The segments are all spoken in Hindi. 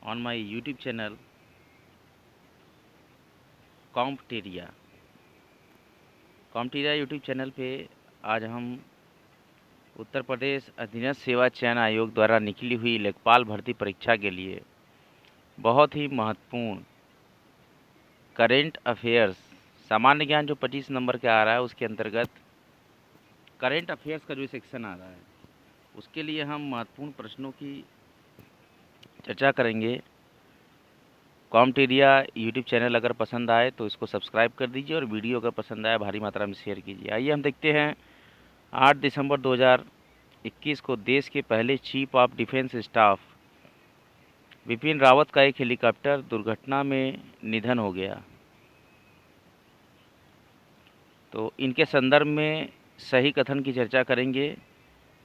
on my YouTube channel Competeria Competeria YouTube channel पे आज हम उत्तर प्रदेश अधीनस्थ सेवा चयन आयोग द्वारा निकली हुई लेखपाल भर्ती परीक्षा के लिए बहुत ही महत्वपूर्ण करेंट अफेयर्स सामान्य ज्ञान जो 25 नंबर का आ रहा है उसके अंतर्गत करेंट अफेयर्स का जो सेक्शन आ रहा है उसके लिए हम महत्वपूर्ण प्रश्नों की चर्चा करेंगे। कॉम्पटेरिया यूट्यूब चैनल अगर पसंद आए तो इसको सब्सक्राइब कर दीजिए और वीडियो अगर पसंद आए भारी मात्रा में शेयर कीजिए। आइए हम देखते हैं 8 दिसंबर 2021 को देश के पहले chief of defence staff Bipin Rawat का एक हेलीकॉप्टर दुर्घटना में निधन हो गया। तो इनके संदर्भ में सही कथन की चर्चा करेंगे।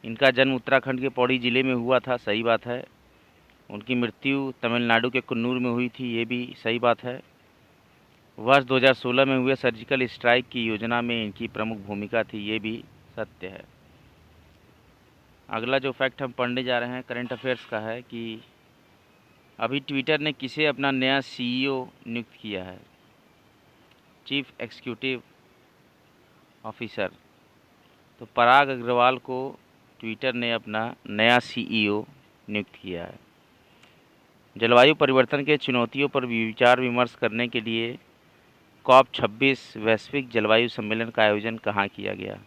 इनका जन्म उत्तराखंड के पौड़ी ज़िले में हुआ था, सही बात है। उनकी मृत्यु तमिलनाडु के कुन्नूर में हुई थी, ये भी सही बात है। वर्ष 2016 में हुए सर्जिकल स्ट्राइक की योजना में इनकी प्रमुख भूमिका थी, ये भी सत्य है। अगला जो फैक्ट हम पढ़ने जा रहे हैं करंट अफेयर्स का है कि अभी ट्विटर ने किसे अपना नया सीईओ नियुक्त किया है? Chief executive officer. तो पराग अग्रवाल को ट्विटर ने अपना नया सीईओ नियुक्त किया है। जलवायु परिवर्तन के चुनौतियों पर विचार विमर्श करने के लिए COP26 वैश्विक जलवायु सम्मेलन का आयोजन कहाँ किया गया?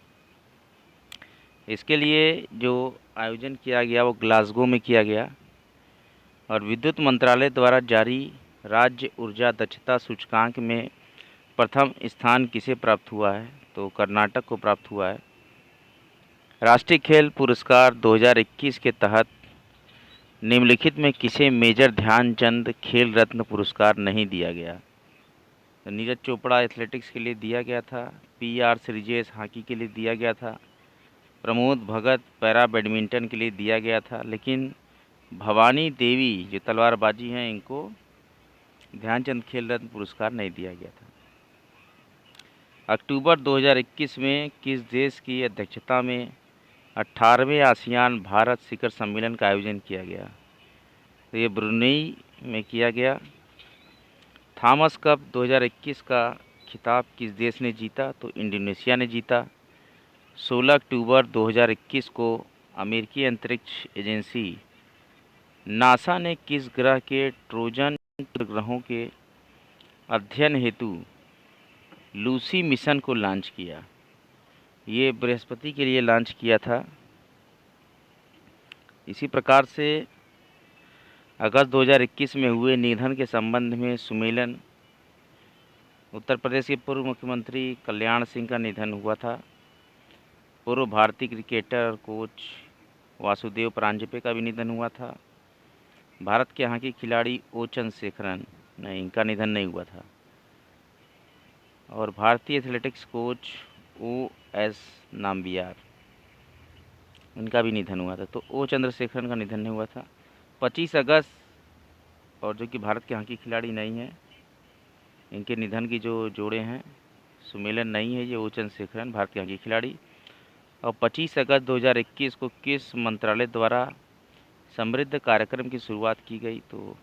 इसके लिए जो आयोजन किया गया वो ग्लासगो में किया गया। और विद्युत मंत्रालय द्वारा जारी राज्य ऊर्जा दक्षता सूचकांक में प्रथम स्थान किसे प्राप्त हुआ है? तो कर्नाटक को प्राप्त हुआ है। राष्ट्रीय खेल पुरस्कार 2021 के तहत निम्नलिखित में किसे मेजर ध्यानचंद खेल रत्न पुरस्कार नहीं दिया गया? तो नीरज चोपड़ा एथलेटिक्स के लिए दिया गया था, PR श्रीजेश हॉकी के लिए दिया गया था, प्रमोद भगत पैरा बैडमिंटन के लिए दिया गया था, लेकिन भवानी देवी जो तलवारबाजी हैं इनको ध्यानचंद खेल रत्न पुरस्कार नहीं दिया गया था। अक्टूबर 2021 में किस देश की अध्यक्षता में 18वें आसियान भारत शिखर सम्मेलन का आयोजन किया गया? तो ये ब्रुनेई में किया गया। थॉमस कप 2021 का खिताब किस देश ने जीता? तो इंडोनेशिया ने जीता। 16 अक्टूबर 2021 को अमेरिकी अंतरिक्ष एजेंसी नासा ने किस ग्रह के ट्रोजन ग्रहों के अध्ययन हेतु लूसी मिशन को लॉन्च किया? ये बृहस्पति के लिए लॉन्च किया था। इसी प्रकार से अगस्त 2021 में हुए निधन के संबंध में सुमेलन उत्तर प्रदेश के पूर्व मुख्यमंत्री कल्याण सिंह का निधन हुआ था। पूर्व भारतीय क्रिकेटर और कोच वासुदेव परांजपे का भी निधन हुआ था। भारत के हॉकी खिलाड़ी ओ चंद्रशेखरन नहीं, इनका निधन नहीं हुआ था। और भारतीय एथलेटिक्स कोच OS नाम्बियार, इनका भी निधन हुआ था। तो ओ चंद्रशेखरन का निधन नहीं हुआ था। 25 अगस्त और जो कि भारत के हॉकी खिलाड़ी नहीं हैं, इनके निधन की जो जोड़े हैं सुमेलन नहीं है, ये ओ चंद्रशेखरन भारत के हॉकी खिलाड़ी। और 25 अगस्त 2021 को किस मंत्रालय द्वारा समृद्ध कार्यक्रम की शुरुआत की गई? तो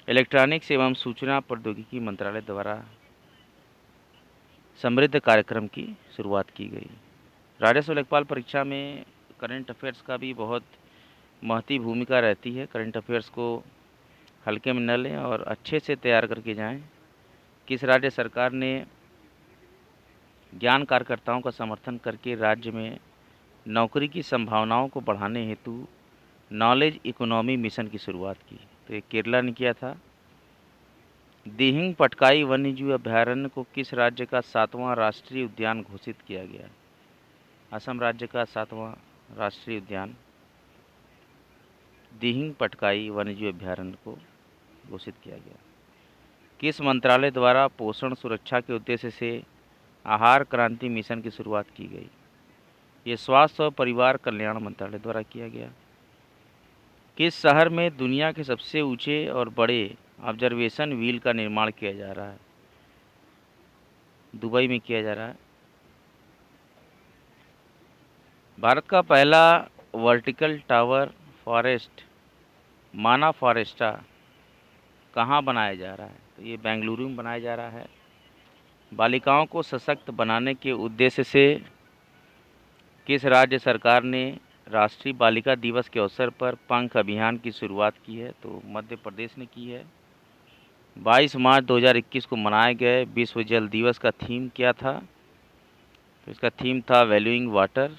इलेक्ट्रॉनिक्स एवं सूचना प्रौद्योगिकी मंत्रालय द्वारा समृद्ध कार्यक्रम की शुरुआत की गई। राजस्व लेखपाल परीक्षा में करंट अफेयर्स का भी बहुत महती भूमिका रहती है। करंट अफेयर्स को हल्के में न लें और अच्छे से तैयार करके जाएं। किस राज्य सरकार ने ज्ञान कार्यकर्ताओं का समर्थन करके राज्य में नौकरी की संभावनाओं को बढ़ाने हेतु नॉलेज इकोनॉमी मिशन की शुरुआत की? तो ये केरला ने किया था। दिहिंग पटकाई वन्यजीव अभयारण्य को किस राज्य का 7वां राष्ट्रीय उद्यान घोषित किया गया? असम राज्य का 7वां राष्ट्रीय उद्यान दिहिंग पटकाई वन्यजीव अभयारण्य को घोषित किया गया। किस मंत्रालय द्वारा पोषण सुरक्षा के उद्देश्य से आहार क्रांति मिशन की शुरुआत की गई? ये स्वास्थ्य और परिवार कल्याण मंत्रालय द्वारा किया गया। किस शहर में दुनिया के सबसे ऊंचे और बड़े ऑब्जर्वेशन व्हील का निर्माण किया जा रहा है? दुबई में किया जा रहा है। भारत का पहला वर्टिकल टावर फॉरेस्ट माना फॉरेस्टा कहाँ बनाया जा रहा है, तो ये बेंगलुरु में बनाया जा रहा है। बालिकाओं को सशक्त बनाने के उद्देश्य से किस राज्य सरकार ने राष्ट्रीय बालिका दिवस के अवसर पर पंख अभियान की शुरुआत की है, तो मध्य प्रदेश ने की है। 22 मार्च 2021 को मनाए गए विश्व जल दिवस का थीम क्या था, तो इसका थीम था वैल्यूइंग वाटर।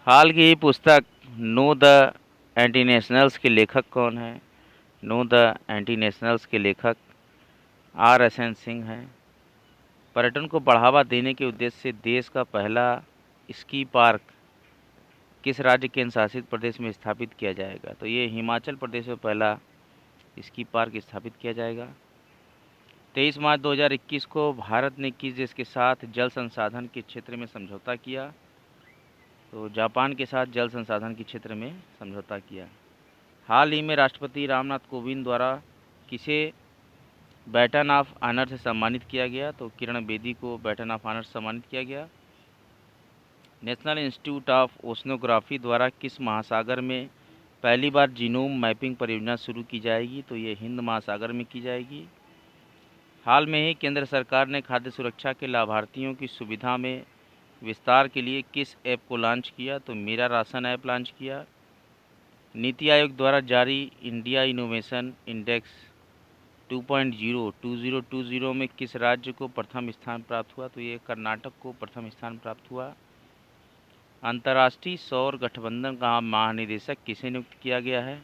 हाल की ही पुस्तक नो द एंटी नेशनल्स के लेखक कौन है, नो द एंटी नेशनल्स के लेखक RSN सिंह हैं। पर्यटन को बढ़ावा देने के उद्देश्य से देश का पहला स्की पार्क किस राज्य केंद्र शासित प्रदेश में स्थापित किया जाएगा, तो ये हिमाचल प्रदेश में पहला स्की पार्क स्थापित किया जाएगा। 23 मार्च 2021 को भारत ने किस देश के साथ जल संसाधन के क्षेत्र में समझौता किया, तो जापान के साथ जल संसाधन के क्षेत्र में समझौता किया। हाल ही में राष्ट्रपति रामनाथ कोविंद द्वारा किसे बैटन ऑफ ऑनर से सम्मानित किया गया, तो किरण बेदी को बैटन ऑफ ऑनर से सम्मानित किया गया। नेशनल इंस्टीट्यूट ऑफ ओशनोग्राफी द्वारा किस महासागर में पहली बार जीनोम मैपिंग परियोजना शुरू की जाएगी, तो ये हिंद महासागर में की जाएगी। हाल में ही केंद्र सरकार ने खाद्य सुरक्षा के लाभार्थियों की सुविधा में विस्तार के लिए किस ऐप को लॉन्च किया, तो मेरा राशन ऐप लॉन्च किया। नीति आयोग द्वारा जारी इंडिया इनोवेशन इंडेक्स 2020 में किस राज्य को प्रथम स्थान प्राप्त हुआ, तो ये कर्नाटक को प्रथम स्थान प्राप्त हुआ। अंतर्राष्ट्रीय सौर गठबंधन का महानिदेशक किसे नियुक्त किया गया है,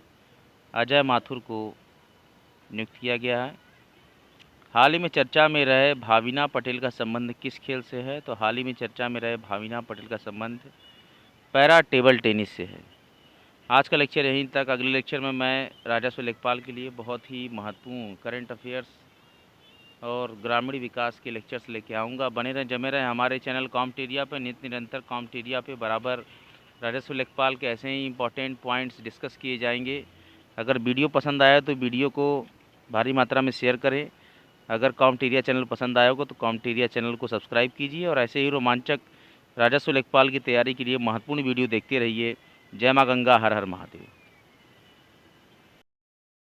अजय माथुर को नियुक्त किया गया है। हाल ही में चर्चा में रहे भाविना पटेल का संबंध किस खेल से है, तो हाल ही में चर्चा में रहे भाविना पटेल का संबंध पैरा टेबल टेनिस से है। आज का लेक्चर यहीं तक। अगले लेक्चर में मैं राजस्व लेखपाल के लिए बहुत ही महत्वपूर्ण करंट अफेयर्स और ग्रामीण विकास के लेक्चर्स लेके आऊँगा। बने रहें, जमे रहें हमारे चैनल कॉम्पटेरिया पे। नित्य निरंतर कॉम्पटेरिया पे बराबर राजस्व लेखपाल के ऐसे ही इंपॉर्टेंट पॉइंट्स डिस्कस किए जाएंगे। अगर वीडियो पसंद आया तो वीडियो को भारी मात्रा में शेयर करें। अगर कॉम्पटेरिया चैनल पसंद आया होगा तो कॉम्पटेरिया चैनल को सब्सक्राइब कीजिए और ऐसे ही रोमांचक राजस्व लेखपाल की तैयारी के लिए महत्वपूर्ण वीडियो देखते रहिए। जय माँ गंगा, हर हर महादेव।